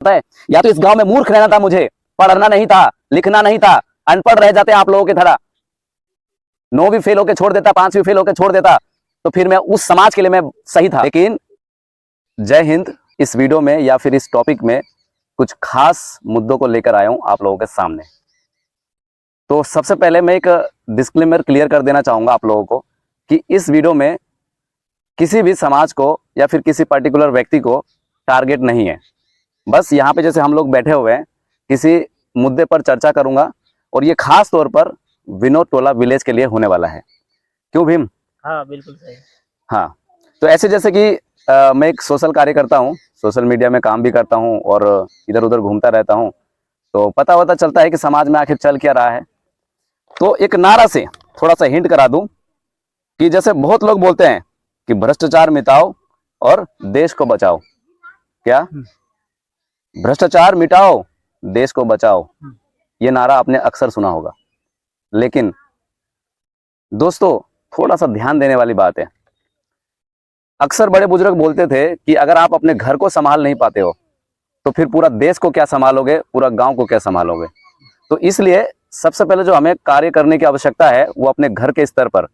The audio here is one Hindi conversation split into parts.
होता है। या तो इस गांव में मूर्ख रहना था, मुझे पढ़ना नहीं था, लिखना नहीं था, अनपढ़ रह जाते आप लोगों की तरह, 9वीं फेल होकर छोड़ देता, 5वीं फेल होकर छोड़ देता, तो फिर मैं उस समाज के लिए मैं सही था। लेकिन जय हिंद, इस वीडियो में या फिर इस टॉपिक में कुछ खास मुद्दों को लेकर आया हूं आप लोगों के सामने। तो सबसे पहले मैं एक डिस्क्लेमर क्लियर कर देना चाहूंगा आप लोगों को कि इस वीडियो में किसी भी समाज को या फिर किसी पर्टिकुलर व्यक्ति को टारगेट नहीं है। बस यहाँ पे जैसे हम लोग बैठे हुए हैं, किसी मुद्दे पर चर्चा करूंगा और ये खास तौर पर विनोद टोला विलेज के लिए होने वाला है। क्यों भीम? हाँ बिल्कुल सही। हाँ, तो ऐसे जैसे कि मैं एक सोशल कार्य करता हूँ, सोशल मीडिया में काम भी करता हूँ और इधर उधर घूमता रहता हूँ, तो पता चलता है कि समाज में आखिर चल क्या रहा है। तो एक नारा से थोड़ा सा हिंट करा दूं कि जैसे बहुत लोग बोलते हैं कि भ्रष्टाचार मिटाओ और देश को बचाओ। क्या? भ्रष्टाचार मिटाओ, देश को बचाओ, ये नारा आपने अक्सर सुना होगा। लेकिन दोस्तों, थोड़ा सा ध्यान देने वाली बात है। अक्सर बड़े बुजुर्ग बोलते थे कि अगर आप अपने घर को संभाल नहीं पाते हो तो फिर पूरा देश को क्या संभालोगे, पूरा गांव को क्या संभालोगे। तो इसलिए सबसे पहले जो हमें कार्य करने की आवश्यकता है वो अपने घर के स्तर पर,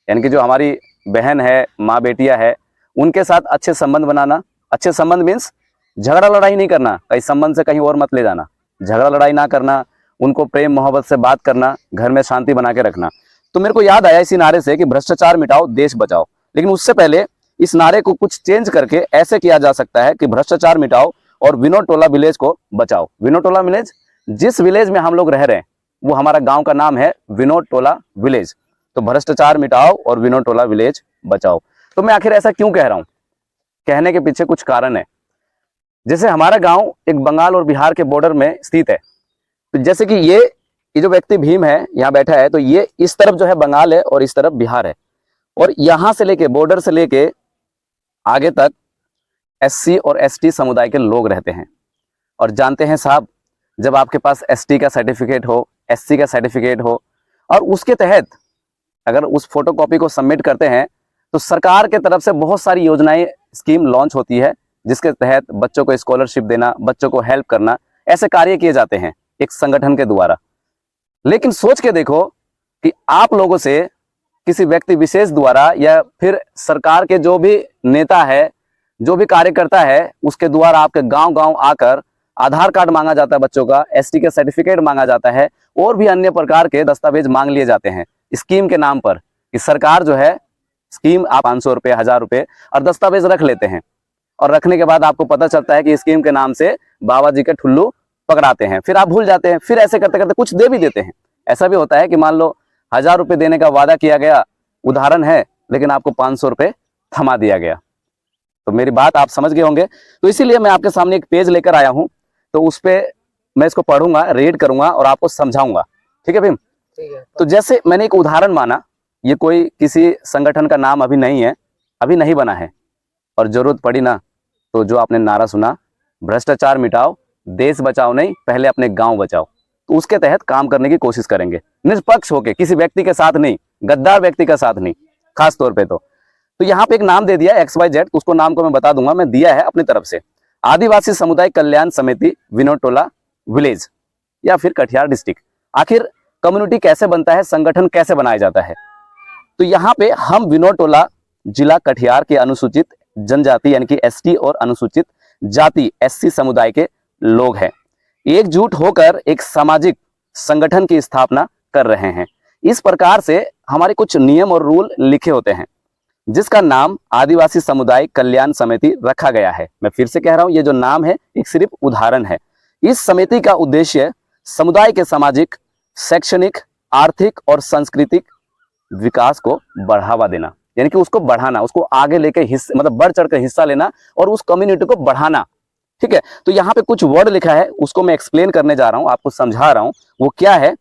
यानी कि जो हमारी बहन है, माँ बेटियां है, उनके साथ अच्छे संबंध बनाना। अच्छे संबंध मीन्स झगड़ा लड़ाई नहीं करना, कहीं संबंध से कहीं और मत ले जाना, झगड़ा लड़ाई ना करना, उनको प्रेम मोहब्बत से बात करना, घर में शांति बना के रखना। तो मेरे को याद आया इसी नारे से कि भ्रष्टाचार मिटाओ, देश बचाओ। लेकिन उससे पहले इस नारे को कुछ चेंज करके ऐसे किया जा सकता है कि भ्रष्टाचार मिटाओ और विनोद टोला विलेज को बचाओ। विनोद टोला विलेज, जिस विलेज में हम लोग रह रहे हैं वो हमारा गांव का नाम है विनोद टोला विलेज। तो भ्रष्टाचार मिटाओ और विनोद टोला विलेज बचाओ। तो मैं आखिर ऐसा क्यों कह रहा हूं? कहने के पीछे कुछ कारण है। जैसे हमारा गांव एक बंगाल और बिहार के बॉर्डर में स्थित है। तो जैसे कि ये जो व्यक्ति भीम है यहाँ बैठा है, तो ये इस तरफ जो है बंगाल है और इस तरफ बिहार है, और यहां से लेके बॉर्डर से लेके आगे तक एससी और एसटी समुदाय के लोग रहते हैं। और जानते हैं साहब, जब आपके पास एसटी का सर्टिफिकेट हो, एससी का सर्टिफिकेट हो और उसके तहत अगर उस फोटोकॉपी को सबमिट करते हैं तो सरकार के तरफ से बहुत सारी योजनाएं, स्कीम लॉन्च होती है जिसके तहत बच्चों को स्कॉलरशिप देना, बच्चों को हेल्प करना, ऐसे कार्य किए जाते हैं एक संगठन के द्वारा। लेकिन सोच के देखो कि आप लोगों से किसी व्यक्ति विशेष द्वारा या फिर सरकार के जो भी नेता है, जो भी कार्यकर्ता है, उसके द्वारा आपके गांव गांव आकर आधार कार्ड मांगा जाता है बच्चों का, एसटी का सर्टिफिकेट मांगा जाता है और भी अन्य प्रकार के दस्तावेज मांग लिए जाते हैं स्कीम के नाम पर कि सरकार जो है स्कीम आप 500 रुपये, 1000 रुपये और दस्तावेज रख लेते हैं। और रखने के बाद आपको पता चलता है कि स्कीम के नाम से बाबा जी के ठुल्लू पकड़ाते हैं, फिर आप भूल जाते हैं, फिर ऐसे करते करते कुछ दे भी देते हैं। ऐसा भी होता है कि मान लो 1000 रुपये देने का वादा किया गया, उदाहरण है, लेकिन आपको 500 रुपये थमा दिया गया। तो मेरी बात आप समझ गए होंगे। तो इसीलिए मैं आपके सामने एक पेज लेकर आया हूं, तो उस पर मैं इसको पढ़ूंगा, रीड करूंगा और आपको समझाऊंगा। ठीक है भीम? ठीक है। तो जैसे मैंने एक उदाहरण माना, ये कोई किसी संगठन का नाम अभी नहीं है, अभी नहीं बना है, और जरूरत पड़ी ना तो जो आपने नारा सुना, भ्रष्टाचार मिटाओ, देश बचाओ, नहीं पहले अपने गांव बचाओ, तो उसके तहत काम करने की कोशिश करेंगे, निष्पक्ष होकर, किसी व्यक्ति के साथ नहीं, गद्दार व्यक्ति का साथ नहीं, खास तौर पे। तो यहाँ पे एक नाम दे दिया XYZ, उसको नाम को मैं बता दूंगा, मैं दिया है अपनी तरफ से, आदिवासी समुदाय कल्याण समिति विनोद टोला विलेज या फिर कटिहार डिस्ट्रिक्ट। आखिर कम्युनिटी कैसे बनता है, संगठन कैसे बनाया जाता है? तो यहाँ पे हम विनोद टोला जिला कटिहार के अनुसूचित जनजाति यानी कि एसटी और अनुसूचित जाति SC समुदाय के लोग हैं, एकजुट होकर एक सामाजिक संगठन की स्थापना कर रहे हैं। इस प्रकार से हमारे कुछ नियम और रूल लिखे होते हैं जिसका नाम आदिवासी समुदाय कल्याण समिति रखा गया है। मैं फिर से कह रहा हूं, ये जो नाम है एक सिर्फ उदाहरण है। इस समिति का उद्देश्य समुदाय के सामाजिक, शैक्षणिक, आर्थिक और सांस्कृतिक विकास को बढ़ावा देना, यानी कि उसको बढ़ाना, उसको आगे लेके हिस्सा, मतलब बढ़ चढ़ कर हिस्सा लेना और उस कम्युनिटी को बढ़ाना। ठीक है? तो यहाँ पे कुछ वर्ड लिखा है, उसको मैं एक्सप्लेन करने जा रहा हूँ, आपको समझा रहा हूँ। वो क्या है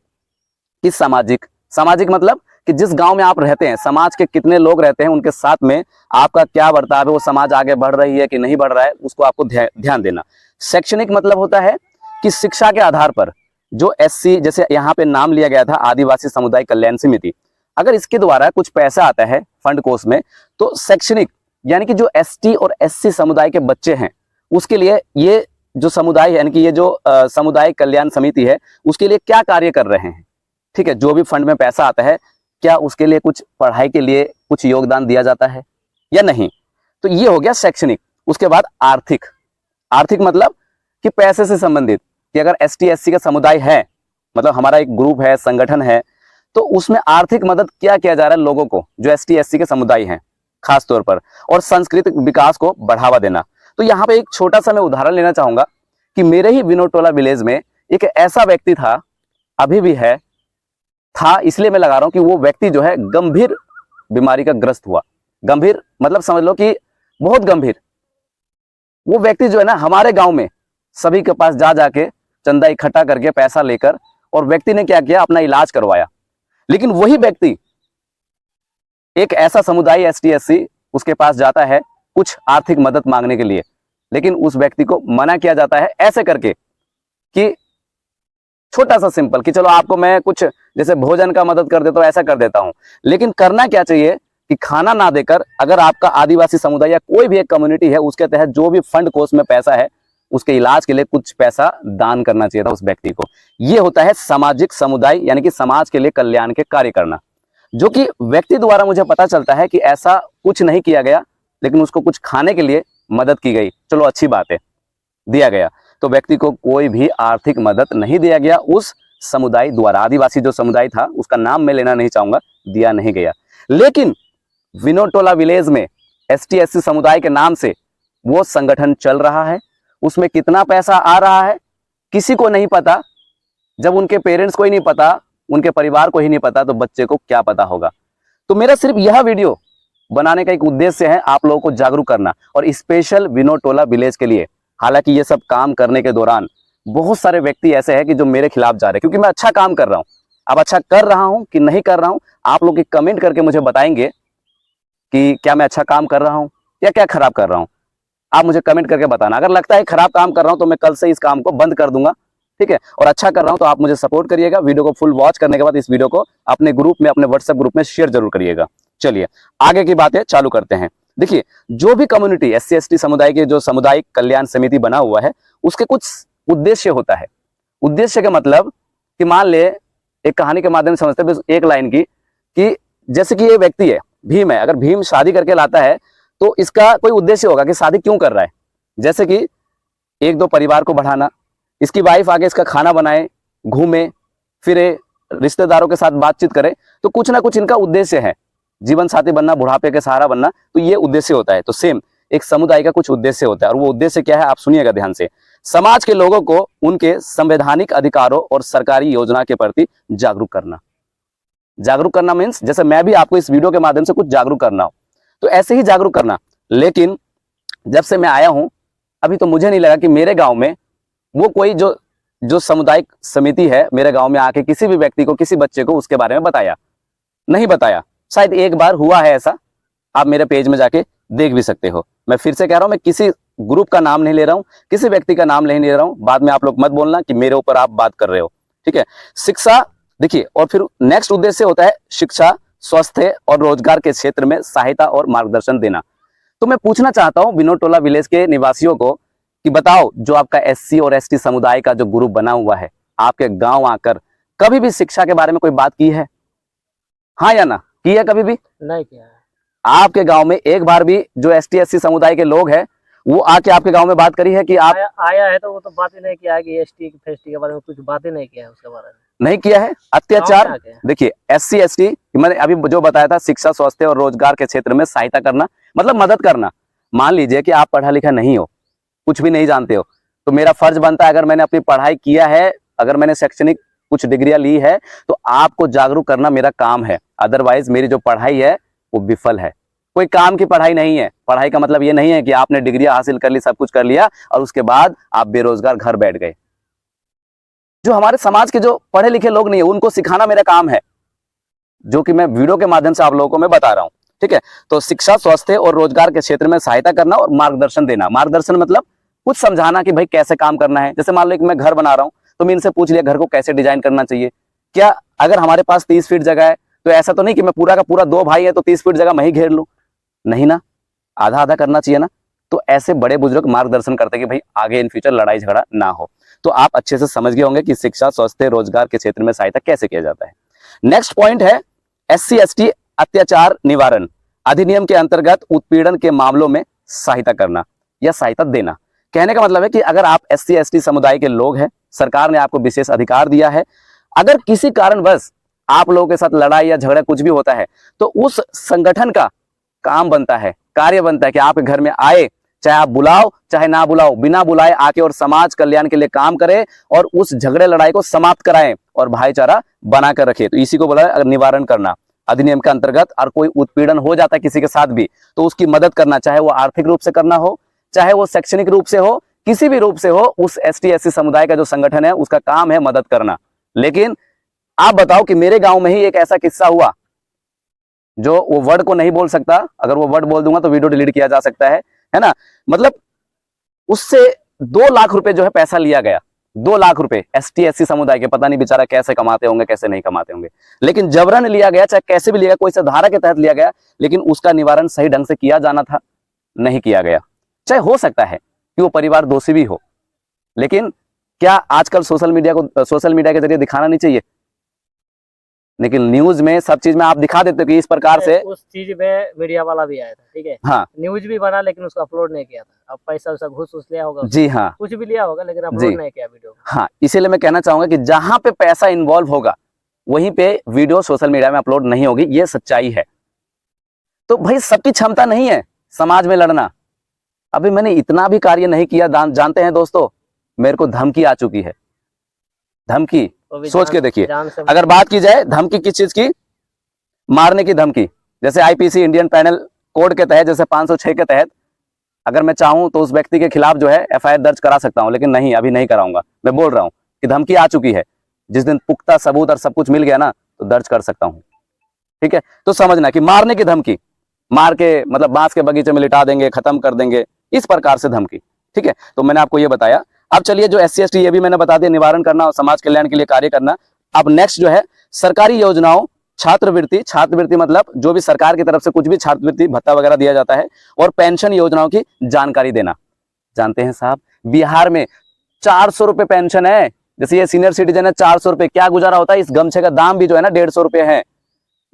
कि सामाजिक मतलब कि जिस गांव में आप रहते हैं, समाज के कितने लोग रहते हैं, उनके साथ में आपका क्या बर्ताव है, वो समाज आगे बढ़ रही है कि नहीं बढ़ रहा है, उसको आपको ध्यान देना। शैक्षणिक मतलब होता है कि शिक्षा के आधार पर जो SC, जैसे यहाँ पे नाम लिया गया था आदिवासी समुदाय कल्याण समिति, अगर इसके द्वारा कुछ पैसा आता है फंड कोष में, तो शैक्षणिक यानी कि जो ST और SC समुदाय के बच्चे हैं उसके लिए ये जो समुदाय है, यानी कि ये जो सामुदायिक कल्याण समिति है, उसके लिए क्या कार्य कर रहे हैं। ठीक है, जो भी फंड में पैसा आता है, क्या उसके लिए कुछ पढ़ाई के लिए कुछ योगदान दिया जाता है या नहीं। तो ये हो गया शैक्षणिक। उसके बाद आर्थिक। आर्थिक मतलब कि पैसे से संबंधित, कि अगर एसटी एससी का समुदाय है, मतलब हमारा एक ग्रुप है, संगठन है, तो उसमें आर्थिक मदद क्या किया जा रहा है लोगों को जो एसटी एससी के समुदाय हैं खास तौर पर, और सांस्कृतिक विकास को बढ़ावा देना। तो यहाँ पे एक छोटा सा मैं उदाहरण लेना चाहूंगा कि मेरे ही विनोद टोला विलेज में एक ऐसा व्यक्ति था, अभी भी है, था इसलिए मैं लगा रहा हूं कि वो व्यक्ति जो है गंभीर बीमारी का ग्रस्त हुआ। गंभीर मतलब समझ लो कि बहुत गंभीर। वो व्यक्ति जो है ना, हमारे गांव में सभी के पास जा जाके चंदा इकट्ठा करके पैसा लेकर, और व्यक्ति ने क्या किया, अपना इलाज करवाया। लेकिन वही व्यक्ति, एक ऐसा समुदाय एसटी एससी उसके पास जाता है कुछ आर्थिक मदद मांगने के लिए, लेकिन उस व्यक्ति को मना किया जाता है ऐसे करके कि छोटा सा सिंपल कि चलो आपको मैं कुछ जैसे भोजन का मदद कर देता हूं, ऐसा कर देता हूं। लेकिन करना क्या चाहिए कि खाना ना देकर, अगर आपका आदिवासी समुदाय या कोई भी एक कम्युनिटी है, उसके तहत जो भी फंड कोष में पैसा है, उसके इलाज के लिए कुछ पैसा दान करना चाहिए था उस व्यक्ति को। ये होता है सामाजिक समुदाय, यानी कि समाज के लिए कल्याण के कार्य करना, जो कि व्यक्ति द्वारा मुझे पता चलता है कि ऐसा कुछ नहीं किया गया, लेकिन उसको कुछ खाने के लिए मदद की गई। चलो अच्छी बात है, दिया गया। तो व्यक्ति को कोई भी आर्थिक मदद नहीं दिया गया उस समुदाय द्वारा। आदिवासी जो समुदाय था, उसका नाम मैं लेना नहीं चाहूंगा, दिया नहीं गया। लेकिन विनोद टोला विलेज में एसटी एससी समुदाय के नाम से वो संगठन चल रहा है। उसमें कितना पैसा आ रहा है किसी को नहीं पता। जब उनके पेरेंट्स को ही नहीं पता, उनके परिवार को ही नहीं पता, तो बच्चे को क्या पता होगा। तो मेरा सिर्फ यह वीडियो बनाने का एक उद्देश्य है, आप लोगों को जागरूक करना, और स्पेशल विनोद टोला विलेज के लिए। हालांकि ये सब काम करने के दौरान बहुत सारे व्यक्ति ऐसे हैं कि जो मेरे खिलाफ जा रहे हैं, क्योंकि मैं अच्छा काम कर रहा हूं। अब अच्छा कर रहा हूं कि नहीं कर रहा हूं, आप लोग कमेंट करके मुझे बताएंगे कि क्या मैं अच्छा काम कर रहा हूं या क्या खराब कर रहा हूं। आप मुझे कमेंट करके बताना। अगर लगता है खराब काम कर रहा हूं तो मैं कल से इस काम को बंद कर दूंगा, ठीक है। और अच्छा कर रहा हूं तो आप मुझे सपोर्ट करिएगा। वीडियो को फुल वॉच करने के बाद इस वीडियो को अपने ग्रुप में, अपने व्हाट्सएप ग्रुप में शेयर जरूर करिएगा। चलिए आगे की बातें चालू करते हैं। देखिए, जो भी कम्युनिटी एससी एसटी समुदाय के जो सामुदायिक कल्याण समिति बना हुआ है, उसके कुछ उद्देश्य होता है। उद्देश्य का मतलब कि मान ले, एक कहानी के माध्यम से समझते हैं, एक लाइन की, कि जैसे कि ये व्यक्ति है, भीम है। अगर भीम शादी करके लाता है तो इसका कोई उद्देश्य होगा कि शादी क्यों कर रहा है। जैसे कि एक दो परिवार को बढ़ाना, इसकी वाइफ आगे इसका खाना बनाए, घूमे फिरे, रिश्तेदारों के साथ बातचीत करे, तो कुछ ना कुछ इनका उद्देश्य है। जीवन साथी बनना, बुढ़ापे के सहारा बनना, तो ये उद्देश्य होता है। तो सेम एक समुदाय का कुछ उद्देश्य होता है, और वो उद्देश्य क्या है आप सुनिएगा ध्यान से। समाज के लोगों को उनके संवैधानिक अधिकारों और सरकारी योजना के प्रति जागरूक करना। जागरूक करना मीन्स जैसे मैं भी आपको इस वीडियो के माध्यम से कुछ जागरूक करना हो, तो ऐसे ही जागरूक करना। लेकिन जब से मैं आया हूं, अभी तो मुझे नहीं लगा कि मेरे गांव में वो कोई जो सामुदायिक समिति है, मेरे गांव में आके किसी भी व्यक्ति को, किसी बच्चे को उसके बारे में बताया, नहीं बताया। शायद एक बार हुआ है ऐसा, आप मेरे पेज में जाके देख भी सकते हो। मैं फिर से कह रहा हूं, मैं किसी ग्रुप का नाम नहीं ले रहा हूं, किसी व्यक्ति का नाम नहीं ले रहा हूं। बाद में आप लोग मत बोलना कि मेरे ऊपर आप बात कर रहे हो, ठीक है। शिक्षा, देखिए, और फिर नेक्स्ट उद्देश्य होता है शिक्षा, स्वास्थ्य और रोजगार के क्षेत्र में सहायता और मार्गदर्शन देना। तो मैं पूछना चाहता हूं विनोद टोला विलेज के निवासियों को कि बताओ, जो आपका एससी और एसटी समुदाय का जो ग्रुप बना हुआ है, आपके गांव आकर कभी भी शिक्षा के बारे में कोई बात की है? हाँ या ना? की है कभी भी? नहीं किया है। आपके गांव में एक बार भी जो एसटी एससी समुदाय के लोग हैं, वो आके आपके गांव में बात करी है कि आप आया है तो वो तो बात ही नहीं किया है कि एसटी फेस्टी के बारे में कुछ बात ही नहीं किया है उसके बारे में। नहीं किया है? अत्याचार, देखिए एससी एसटी, मैंने अभी जो बताया था, शिक्षा, स्वास्थ्य और रोजगार के क्षेत्र में सहायता करना, मतलब मदद करना। मान लीजिए कि आप पढ़ा लिखा नहीं हो, कुछ भी नहीं जानते हो, तो मेरा फर्ज बनता है, अगर मैंने अपनी पढ़ाई किया है, अगर मैंने शैक्षणिक कुछ डिग्रियां ली है, तो आपको जागरूक करना मेरा काम है। अदरवाइज मेरी जो पढ़ाई है वो विफल है। कोई काम की पढ़ाई नहीं है। पढ़ाई का मतलब ये नहीं है कि आपने डिग्रियां हासिल कर ली, सब कुछ कर लिया, और उसके बाद आप बेरोजगार घर बैठ गए। जो हमारे समाज के जो पढ़े लिखे लोग नहीं है, उनको सिखाना मेरा काम है, जो कि मैं वीडियो के माध्यम से आप लोगों को मैं बता रहा हूं, ठीक है। तो शिक्षा, स्वास्थ्य और रोजगार के क्षेत्र में सहायता करना और मार्गदर्शन देना। मार्गदर्शन मतलब कुछ समझाना कि भाई कैसे काम करना है। जैसे मान लो कि मैं घर बना रहा हूं, तो मैं इनसे पूछ लिया घर को कैसे डिजाइन करना चाहिए। क्या अगर हमारे पास 30 फीट जगह है, तो ऐसा तो नहीं कि मैं पूरा का पूरा, 2 भाई है तो 30 फीट जगह मैं ही घेर लूं, नहीं ना, आधा आधा करना चाहिए ना। तो ऐसे बड़े बुजुर्ग मार्गदर्शन करते हैं कि भाई आगे इन फ्यूचर लड़ाई झगड़ा ना हो। तो आप अच्छे से समझ गए होंगे कि शिक्षा, स्वास्थ्य, रोजगार के क्षेत्र में सहायता कैसे किया जाता है। नेक्स्ट पॉइंट है SC/ST अत्याचार निवारण अधिनियम के अंतर्गत उत्पीड़न के मामलों में सहायता करना या सहायता देना। कहने का मतलब है कि अगर आप SC/ST समुदाय के लोग हैं, सरकार ने आपको विशेष अधिकार दिया है, अगर किसी कारणवश आप लोगों के साथ लड़ाई या झगड़ा कुछ भी होता है तो उस संगठन का काम बनता है, कार्य बनता है कि आपके घर में आए, चाहे आप बुलाओ चाहे ना बुलाओ, बिना बुलाए आके और समाज कल्याण के लिए काम करे और उस झगड़े लड़ाई को समाप्त कराएं और भाईचारा बनाकर रखे। तो इसी को बोला है निवारण करना अधिनियम के अंतर्गत। और कोई उत्पीड़न हो जाता है किसी के साथ भी तो उसकी मदद करना, चाहे वो आर्थिक रूप से करना हो, चाहे वो शैक्षणिक रूप से हो, किसी भी रूप से हो, उस ST/SC समुदाय का जो संगठन है उसका काम है मदद करना। लेकिन आप बताओ कि मेरे गांव में ही एक ऐसा किस्सा हुआ, जो वो वर्ड को नहीं बोल सकता, अगर वो वर्ड बोल दूंगा तो वीडियो डिलीट किया जा सकता है ना। मतलब उससे 2 लाख रुपए जो है पैसा लिया गया, 2 लाख रुपए ST/SC समुदाय के, पता नहीं बेचारा कैसे कमाते होंगे कैसे नहीं कमाते होंगे, लेकिन जबरन लिया गया, चाहे कैसे भी लिया गया, कोई सा धारा के तहत लिया गया, लेकिन उसका निवारण सही ढंग से किया जाना था, नहीं किया गया। चाहे हो सकता है कि वो परिवार दोषी भी हो, लेकिन क्या आजकल सोशल मीडिया के जरिए दिखाना नहीं चाहिए? लेकिन न्यूज में सब चीज में आप दिखा देते हो कि इस प्रकार से। उस चीज में मीडिया वाला भी आया था, ठीक है, हाँ न्यूज भी बना लेकिन उसको अपलोड नहीं किया था। अब पैसा वैसा घूस लिया होगा, जी हाँ, कुछ भी लिया होगा लेकिन अपलोड नहीं किया वीडियो। हाँ, इसीलिए मैं कहना चाहूंगा कि जहां पे पैसा इन्वॉल्व होगा वहीं पे वीडियो सोशल मीडिया में अपलोड नहीं होगी, ये सच्चाई है। तो भाई सबकी क्षमता नहीं है समाज में लड़ना। अभी मैंने इतना भी कार्य नहीं किया, जानते हैं दोस्तों, मेरे को धमकी आ चुकी है, धमकी। सोच के देखिए, अगर बात की जाए धमकी किस चीज की, मारने की धमकी। जैसे IPC इंडियन पैनल कोड के तहत, जैसे 506 के तहत, अगर मैं चाहूं तो उस व्यक्ति के खिलाफ जो है FIR दर्ज करा सकता हूं, लेकिन नहीं, अभी नहीं कराऊंगा। मैं बोल रहा हूं कि धमकी आ चुकी है, जिस दिन पुख्ता सबूत और सब कुछ मिल गया ना तो दर्ज कर सकता हूं, ठीक है। तो समझना कि मारने की धमकी, मार के मतलब बांस के बगीचे में लिटा देंगे, खत्म कर देंगे, इस प्रकार से धमकी, ठीक है। तो मैंने आपको ये बताया। अब चलिए, जो SC/ST ये भी मैंने बता दिया, निवारण करना और समाज कल्याण के लिए कार्य करना। अब नेक्स्ट जो है सरकारी योजनाओं, छात्रवृत्ति मतलब जो भी सरकार की तरफ से कुछ भी छात्रवृत्ति भत्ता वगैरह दिया जाता है, और पेंशन योजनाओं की जानकारी देना। जानते हैं साहब, बिहार में 400 रुपए पेंशन है। जैसे ये सीनियर सिटीजन है, 400 रुपए, क्या गुजारा होता है? इस गमछे का दाम भी जो है ना 150 रुपए है।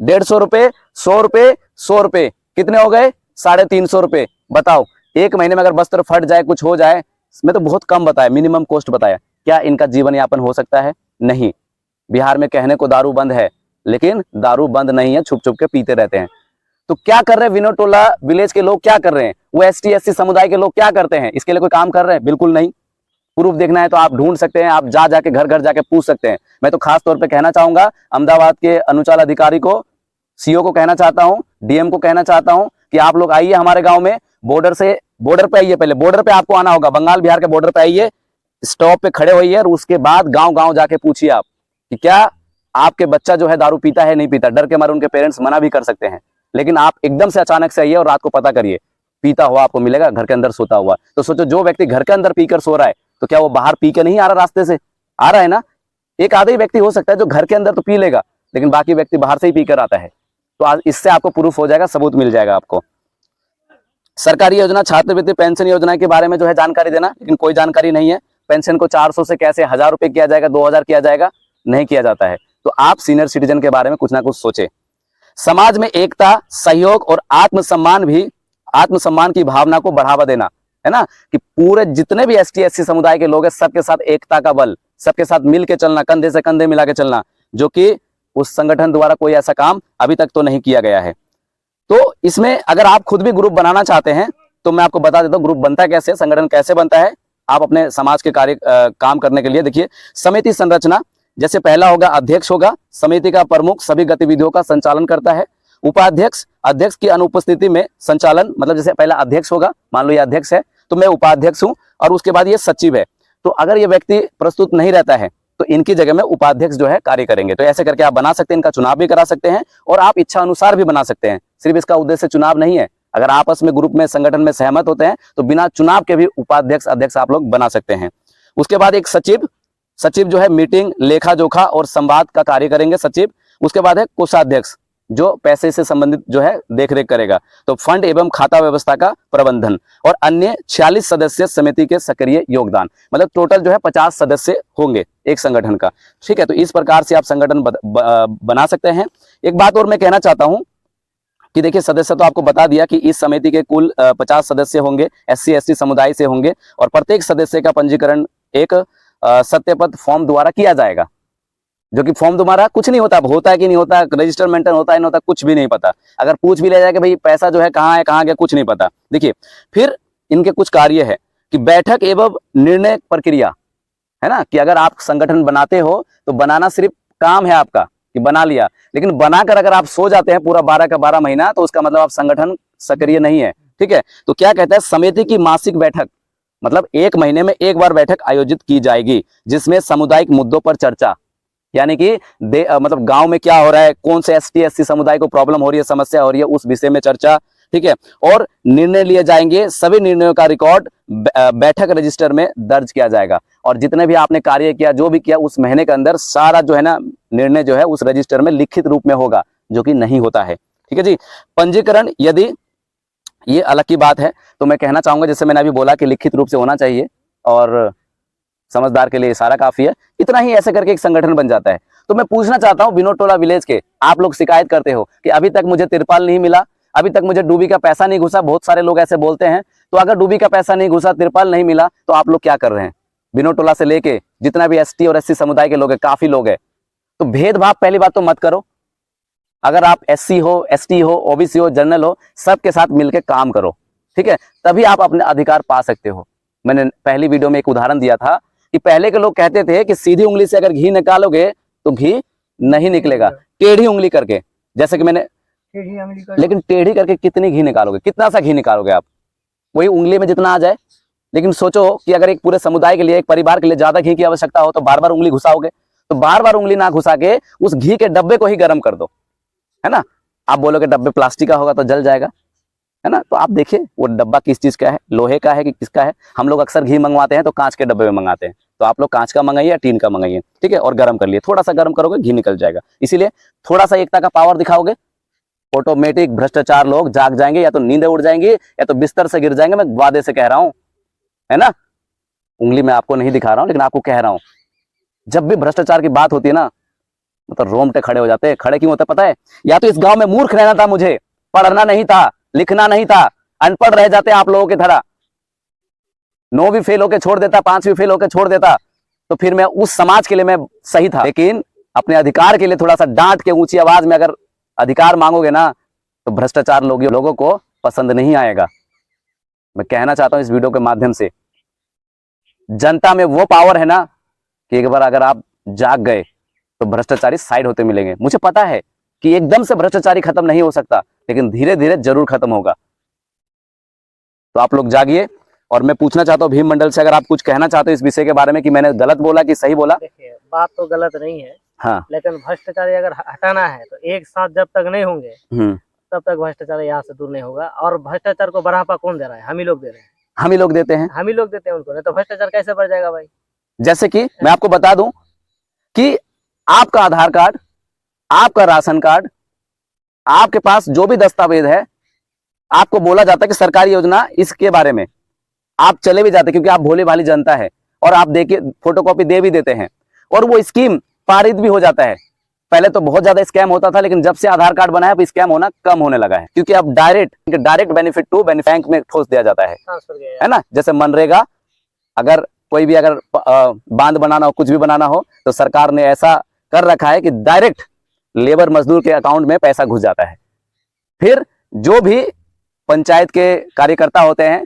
150 रुपए, 100 रुपए, 100 रुपए, कितने हो गए? 350 रुपए। बताओ, एक महीने में अगर वस्त्र फट जाए, कुछ हो जाए, मैं तो बहुत कम बताया, मिनिमम कॉस्ट बताया, क्या इनका जीवन यापन हो सकता है? नहीं। बिहार में कहने को दारू बंद है, लेकिन दारू बंद नहीं है, छुप छुप के पीते रहते हैं। तो क्या कर रहे हैं विनोद टोला विलेज के लोग, क्या कर रहे हैं? वो ST/SC समुदाय के लोग क्या करते हैं? इसके लिए कोई काम कर रहे हैं? बिल्कुल नहीं। प्रूफ देखना है तो आप ढूंढ सकते हैं, आप जाके घर घर जाके पूछ सकते हैं। मैं तो खास तौर पे कहना चाहूंगा अहमदाबाद के अनुचाल अधिकारी को, CO को कहना चाहता हूं, DM को कहना चाहता हूं कि आप लोग आइए हमारे गांव में, बॉर्डर पे आइए, पहले बॉर्डर पे आपको आना होगा, बंगाल बिहार के बॉर्डर पे आइए, स्टॉप पे खड़े होइए और उसके बाद गांव गांव जाके पूछिए आप कि क्या आपके बच्चा जो है दारू पीता है नहीं पीता। डर के मारे उनके पेरेंट्स मना भी कर सकते हैं, लेकिन आप एकदम से अचानक से आइए और रात को पता करिए, पीता हुआ आपको मिलेगा घर के अंदर सोता हुआ। तो सोचो, जो व्यक्ति घर के अंदर पीकर सो रहा है तो क्या वो बाहर पी के नहीं आ रहा, रास्ते से आ रहा है ना? एक आधा ही व्यक्ति हो सकता है जो घर के अंदर तो पी लेगा, लेकिन बाकी व्यक्ति बाहर से ही पीकर आता है। तो इससे आपको प्रूफ हो जाएगा, सबूत मिल जाएगा आपको। सरकारी योजना, छात्रवृत्ति, पेंशन योजना के बारे में जो है जानकारी देना, लेकिन कोई जानकारी नहीं है। पेंशन को 400 से कैसे 1000 रुपए किया जाएगा, 2000 किया जाएगा, नहीं किया जाता है। तो आप सीनियर सिटीजन के बारे में कुछ ना कुछ सोचे। समाज में एकता, सहयोग और आत्मसम्मान की भावना को बढ़ावा देना, है ना, कि पूरे जितने भी ST/SC समुदाय के लोग हैं, सबके साथ एकता का बल, सबके साथ मिल के चलना, कंधे से कंधे मिला के चलना, जो कि उस संगठन द्वारा कोई ऐसा काम अभी तक तो नहीं किया गया है। तो इसमें अगर आप खुद भी ग्रुप बनाना चाहते हैं तो मैं आपको बता देता हूँ ग्रुप बनता कैसे, संगठन कैसे बनता है। आप अपने समाज के कार्य काम करने के लिए देखिए, समिति संरचना, जैसे पहला होगा अध्यक्ष होगा, समिति का प्रमुख सभी गतिविधियों का संचालन करता है। उपाध्यक्ष, अध्यक्ष की अनुपस्थिति में संचालन, मतलब जैसे पहला अध्यक्ष होगा, मान लो ये अध्यक्ष है तो मैं उपाध्यक्ष हूं, और उसके बाद ये सचिव है। तो अगर ये व्यक्ति प्रस्तुत नहीं रहता है तो इनकी जगह में उपाध्यक्ष जो है कार्य करेंगे। तो ऐसे करके आप बना सकते हैं, इनका चुनाव भी करा सकते हैं, और आप इच्छा अनुसार भी बना सकते हैं। सिर्फ इसका उद्देश्य चुनाव नहीं है। अगर आपस में ग्रुप में संगठन में सहमत होते हैं तो बिना चुनाव के भी उपाध्यक्ष अध्यक्ष आप लोग बना सकते हैं। उसके बाद एक सचिव जो है मीटिंग, लेखा जोखा और संवाद का कार्य करेंगे, सचिव। उसके बाद है कोषाध्यक्ष, जो पैसे से संबंधित जो है देख रेख करेगा। तो फंड एवं खाता व्यवस्था का प्रबंधन और अन्य 46 सदस्य समिति के सक्रिय योगदान, मतलब टोटल जो है 50 सदस्य होंगे एक संगठन का। ठीक है, तो इस प्रकार से आप संगठन बना सकते हैं। एक बात और मैं कहना चाहता हूं कि देखिए, सदस्य तो आपको बता दिया कि इस समिति के कुल 50 सदस्य होंगे, SC ST समुदाय से होंगे, और प्रत्येक सदस्य का पंजीकरण एक सत्यपत्र फॉर्म द्वारा किया जाएगा, जो कि फॉर्म तुम्हारा कुछ नहीं होता, होता है कि नहीं होता, रजिस्टर मेंटेन होता है नहीं होता, कुछ भी नहीं पता। अगर पूछ भी ले जाए कि भाई पैसा जो है कहाँ गया, कुछ नहीं पता। देखिए, फिर इनके कुछ कार्य है कि बैठक एवं निर्णय प्रक्रिया, है ना, कि अगर आप संगठन बनाते हो तो बनाना सिर्फ काम है आपका कि बना लिया, लेकिन बनाकर अगर आप सो जाते हैं पूरा 12 का 12 महीना, तो उसका मतलब आप संगठन सक्रिय नहीं है। ठीक है, तो क्या कहता है, समिति की मासिक बैठक, मतलब 1 महीने में 1 बार बैठक आयोजित की जाएगी, जिसमें सामुदायिक मुद्दों पर चर्चा, यानी कि मतलब गांव में क्या हो रहा है, कौन से ST SC समुदाय को प्रॉब्लम हो रही है, समस्या हो रही है, उस विषय में चर्चा। ठीक है, और निर्णय लिए जाएंगे, सभी निर्णयों का रिकॉर्ड बैठक रजिस्टर में दर्ज किया जाएगा, और जितने भी आपने कार्य किया, जो भी किया, उस महीने के अंदर सारा जो है ना निर्णय जो है उस रजिस्टर में लिखित रूप में होगा, जो कि नहीं होता है। ठीक है जी। पंजीकरण यदि ये अलग की बात है, तो मैं कहना चाहूंगा, जैसे मैंने अभी बोला कि लिखित रूप से होना चाहिए, और समझदार के लिए इशारा काफी है, इतना ही ऐसे करके एक संगठन बन जाता है। तो मैं पूछना चाहता हूं विनोद टोला विलेज के, आप लोग शिकायत करते हो कि अभी तक मुझे तिरपाल नहीं मिला, अभी तक मुझे डूबी का पैसा नहीं घुसा, बहुत सारे लोग ऐसे बोलते हैं। तो अगर डूबी का पैसा नहीं घुसा, तिरपाल नहीं मिला, तो आप लोग क्या कर रहे हैं? विनोद टोला से लेके जितना भी ST और SC समुदाय के लोग हैं, काफी लोग हैं, तो भेदभाव पहली बात तो मत करो। अगर आप SC हो, ST हो, OBC हो, जनरल हो, सबके साथ मिलकर काम करो। ठीक है, तभी आप अपने अधिकार पा सकते हो। मैंने पहली वीडियो में एक उदाहरण दिया था कि पहले के लोग कहते थे कि सीधी उंगली से अगर घी निकालोगे तो घी नहीं निकलेगा, टेढ़ी उंगली करके, जैसे कि मैंने लेकिन टेढ़ी करके कितनी घी निकालोगे, कितना सा घी निकालोगे आप? वही उंगली में जितना आ जाए। लेकिन सोचो कि अगर एक पूरे समुदाय के लिए, एक परिवार के लिए ज्यादा घी की आवश्यकता हो, तो बार बार उंगली घुसाओगे। तो बार बार उंगली ना घुसा के उस घी के डब्बे को ही गर्म कर दो, है ना। आप बोलोगे डब्बे प्लास्टिक का होगा तो जल जाएगा, है ना। तो आप देखिए वो डब्बा किस चीज का है, लोहे का है कि किसका है। हम लोग अक्सर घी मंगवाते हैं तो कांच के डब्बे में मंगाते हैं, तो आप लोग कांच का मंगाइए या टीन का मंगाइए। ठीक है, और गर्म कर लिए, थोड़ा सा गर्म करोगे घी निकल जाएगा। इसीलिए थोड़ा सा एकता का पावर दिखाओगे, ऑटोमेटिक भ्रष्टाचार लोग जाग जाएंगे, या तो नींद उड़ जाएंगी या तो बिस्तर से गिर जाएंगे। मैं वादे से कह रहा हूं, है ना। उंगली में आपको नहीं दिखा रहा हूं, लेकिन आपको कह रहा हूं, जब भी भ्रष्टाचार की बात होती है ना, मतलब रोमटे खड़े हो जाते हैं। खड़े क्यों होते पता है? या तो इस गांव में मूर्ख रहना था, मुझे पढ़ना नहीं था, लिखना नहीं था, अनपढ़ रह जाते आप लोगों की तरह। 9 भी फेल होकर छोड़ देता, 5 भी फेल होकर छोड़ देता, तो फिर मैं उस समाज के लिए मैं सही था। लेकिन अपने अधिकार के लिए थोड़ा सा डांट के ऊंची आवाज में अगर अधिकार मांगोगे ना, तो भ्रष्टाचार लोगों को पसंद नहीं आएगा। मैं कहना चाहता हूं इस वीडियो के माध्यम से, जनता में वो पावर है ना कि एक बार अगर आप जाग गए तो भ्रष्टाचारी साइड होते मिलेंगे। मुझे पता है कि एकदम से भ्रष्टाचारी खत्म नहीं हो सकता, लेकिन धीरे धीरे जरूर खत्म होगा। तो आप लोग जागिए। और मैं पूछना चाहता हूँ भीम मंडल से, अगर आप कुछ कहना चाहते हो इस विषय के बारे में, कि मैंने गलत बोला कि सही बोला? देखिए, बात तो गलत नहीं है, हाँ, लेकिन भ्रष्टाचारी अगर हटाना है तो एक साथ जब तक नहीं होंगे तब तक भ्रष्टाचार यहाँ से दूर नहीं होगा। और भ्रष्टाचार को बढ़ावा कौन दे रहा है? हम ही लोग दे रहे हैं, हम ही लोग देते हैं, हम ही लोग देते हैं उनको, नहीं तो भ्रष्टाचार कैसे बढ़ जाएगा भाई? जैसे कि मैं आपको बता दूं कि आपका आधार कार्ड, आपका राशन कार्ड, आपके पास जो भी दस्तावेज है, आपको बोला जाता है कि सरकारी योजना इसके बारे में, आप चले भी जाते क्योंकि आप भोले भाली जनता है, और आप देखिए फोटोकॉपी दे भी देते हैं, और वो स्कीम पारित भी हो जाता है। पहले तो बहुत ज्यादा स्कैम होता था, लेकिन जब से आधार कार्ड बना है अब स्कैम होना कम होने लगा है, क्योंकि अब डायरेक्ट बेनिफिट टू बैंक में ठोस दिया जाता है ना। जैसे मनरेगा, अगर कोई भी अगर बांध बनाना हो, कुछ भी बनाना हो, तो सरकार ने ऐसा कर रखा है कि डायरेक्ट लेबर मजदूर के अकाउंट में पैसा घुस जाता है। फिर जो भी पंचायत के कार्यकर्ता होते हैं,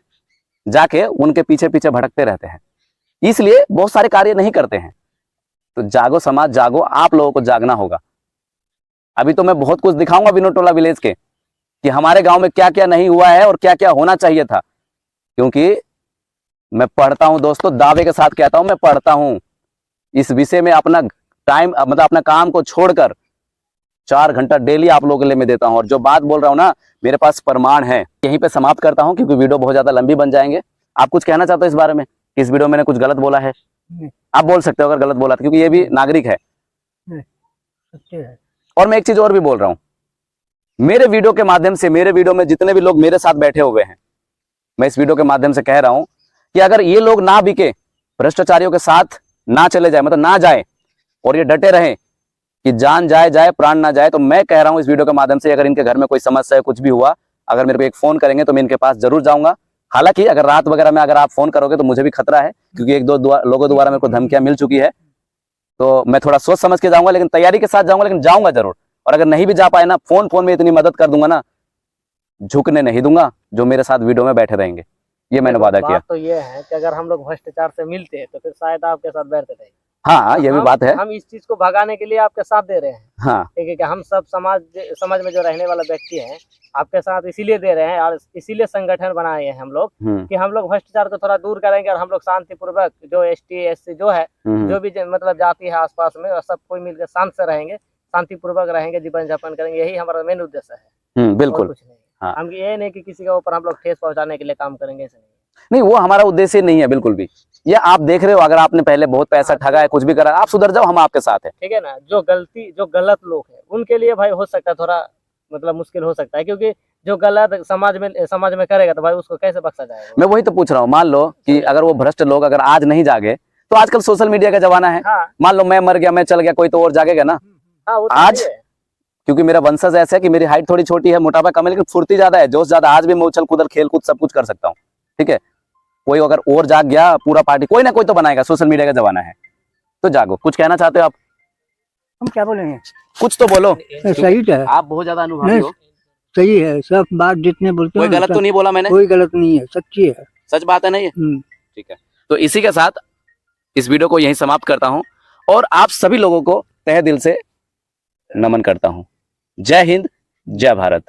जाके उनके पीछे पीछे भटकते रहते हैं, इसलिए बहुत सारे कार्य नहीं करते हैं। तो जागो समाज, जागो, आप लोगों को जागना होगा। अभी तो मैं बहुत कुछ दिखाऊंगा विनोद टोला विलेज के, कि हमारे गांव में क्या क्या नहीं हुआ है और क्या क्या होना चाहिए था। क्योंकि मैं पढ़ता हूं दोस्तों, दावे के साथ कहता हूं, मैं पढ़ता हूं इस विषय में। अपना टाइम, मतलब अपना काम को छोड़कर 4 घंटा डेली आप लोगों के लिए मैं देता हूं, और जो बात बोल रहा हूं ना, मेरे पास प्रमाण है। यहीं पे समाप्त करता हूं, क्योंकि वीडियो बहुत ज्यादा लंबी बन जाएंगे। आप कुछ कहना चाहते हो इस बारे में, इस वीडियो में मैंने कुछ गलत बोला है? आप बोल सकते हो अगर गलत बोला था, क्योंकि ये भी नागरिक है। और मैं एक चीज और भी बोल रहा हूं, मेरे वीडियो के माध्यम से, मेरे वीडियो में जितने भी लोग मेरे साथ बैठे हुए हैं, मैं इस वीडियो के माध्यम से कह रहा हूं कि अगर ये लोग ना बिके, भ्रष्टाचारियों के साथ ना चले जाए, मतलब ना जाए, और ये डटे रहे कि जान जाए जाए प्राण ना जाए, तो मैं कह रहा हूं इस वीडियो के माध्यम से, अगर इनके घर में कोई समस्या है, कुछ भी हुआ, अगर मेरे को एक फोन करेंगे तो मैं इनके पास जरूर जाऊंगा। हालांकि अगर रात वगैरह में अगर आप फोन करोगे तो मुझे भी खतरा है, क्योंकि एक दो लोगों द्वारा मेरे को धमकियां मिल चुकी है, तो मैं थोड़ा सोच समझ के जाऊंगा, लेकिन तैयारी के साथ जाऊंगा, लेकिन जाऊंगा जरूर। और अगर नहीं भी जा पाए ना, फोन में इतनी मदद कर दूंगा ना, झुकने नहीं दूंगा जो मेरे साथ वीडियो में बैठे रहेंगे, ये मैंने वादा किया। तो ये है कि अगर हम लोग भ्रष्टाचार से मिलते हैं तो फिर शायद आपके साथ बैठते थे। हाँ, ये भी बात है। हम इस चीज को भगाने के लिए आपके साथ दे रहे हैं। हाँ, ठीक है कि हम सब समाज में जो रहने वाला व्यक्ति है, आपके साथ इसीलिए दे रहे हैं और इसीलिए संगठन बनाए हैं हम लोग कि हम लोग भ्रष्टाचार को थोड़ा दूर करेंगे और हम लोग शांतिपूर्वक, जो ST SC जो है, जो भी मतलब जाति है आसपास में, और सब कोई मिलकर शांत से रहेंगे, शांतिपूर्वक रहेंगे, जीवन यापन करेंगे, यही हमारा मेन उद्देश्य है। बिल्कुल। कुछ नहीं। हाँ। हम ये नहीं कि किसी के ऊपर हम लोग ठेस पहुंचाने के लिए काम करेंगे, ऐसे नहीं, वो हमारा उद्देश्य नहीं है बिल्कुल भी। ये आप देख रहे हो, अगर आपने पहले बहुत पैसा ठगा है, कुछ भी करा, आप सुधर जाओ, हम आपके साथ हैं। ठीक है ना। जो गलत लोग हैं उनके लिए भाई हो सकता है थोड़ा मतलब मुश्किल हो सकता है, क्योंकि जो गलत समाज में करेगा तो भाई उसको कैसे बख्शा जाएगा। मैं वही तो पूछ रहा हूँ, मान लो कि अगर वो भ्रष्ट लोग अगर आज नहीं जागे, तो आजकल सोशल मीडिया का जमाना है। हाँ। मान लो मैं मर गया, मैं चल गया, कोई तो और जागेगा ना। हाँ, वो तो आज क्योंकि मेरा वंशज ऐसा है कि मेरी हाइट थोड़ी छोटी है, मोटापा कम है, लेकिन फुर्ती ज्यादा है, जोश ज्यादा। आज भी मैं उछल कूदल, खेल कूद सब कुछ कर सकता हूँ। ठीक है, कोई अगर और जाग गया, पूरा पार्टी कोई ना कोई तो बनाएगा। सोशल मीडिया का जमाना है, तो जागो। कुछ कहना चाहते हो आप? हम क्या बोलेंगे, कुछ तो बोलो। सही है, आप बहुत ज्यादा अनुभवी हो। सही है, सब बात जितने बोलते कोई गलत तो नहीं बोला मैंने? कोई गलत नहीं है, सच्ची है, सच बात है ना ये? ठीक है, तो इसी के साथ इस वीडियो को यहीं समाप्त करता हूं, और आप सभी लोगों को तहे दिल से नमन करता हूं। जय हिंद, जय भारत।